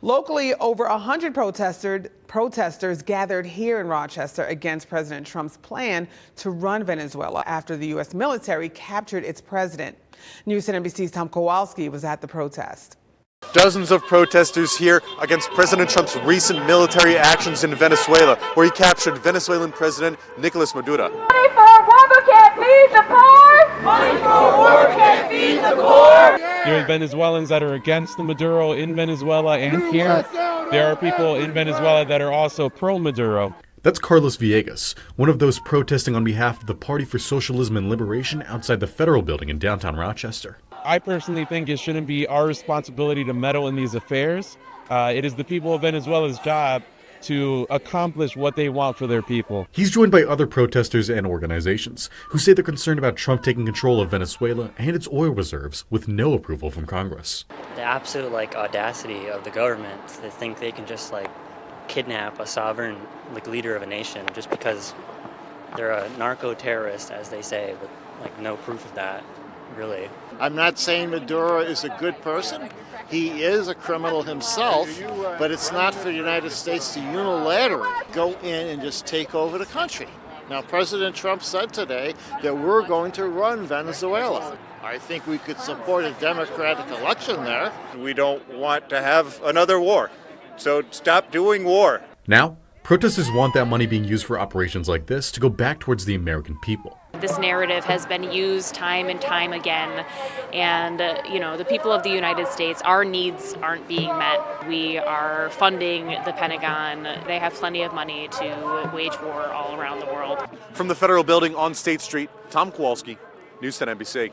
Locally, over 100 protesters gathered here in Rochester against President Trump's plan to run Venezuela after the U.S. military captured its president. News 10 NBC's Tom Kowalski was at the protest. Dozens of protesters here against President Trump's recent military actions in Venezuela, where he captured Venezuelan President Nicolas Maduro. Money for a war can't feed the poor! Money for a war can't feed the poor! There are Venezuelans that are against the Maduro in Venezuela and here. There are people in Venezuela that are also pro-Maduro. That's Carlos Villegas, one of those protesting on behalf of the Party for Socialism and Liberation outside the Federal Building in downtown Rochester. I personally think it shouldn't be our responsibility to meddle in these affairs. It is the people of Venezuela's job to accomplish what they want for their people. He's joined by other protesters and organizations who say they're concerned about Trump taking control of Venezuela and its oil reserves with no approval from Congress. The absolute audacity of the government to think they can just kidnap a sovereign leader of a nation just because they're a narco-terrorist, as they say, with no proof of that, really. I'm not saying Maduro is a good person. He is a criminal himself, but it's not for the United States to unilaterally go in and just take over the country. Now, President Trump said today that we're going to run Venezuela. I think we could support a democratic election there. We don't want to have another war, so stop doing war. Now, protesters want that money being used for operations like this to go back towards the American people. This narrative has been used time and time again, and the people of the United States, our needs aren't being met. We are funding the Pentagon. They have plenty of money to wage war all around the world. From the Federal Building on State Street, Tom Kowalski, News 10 NBC.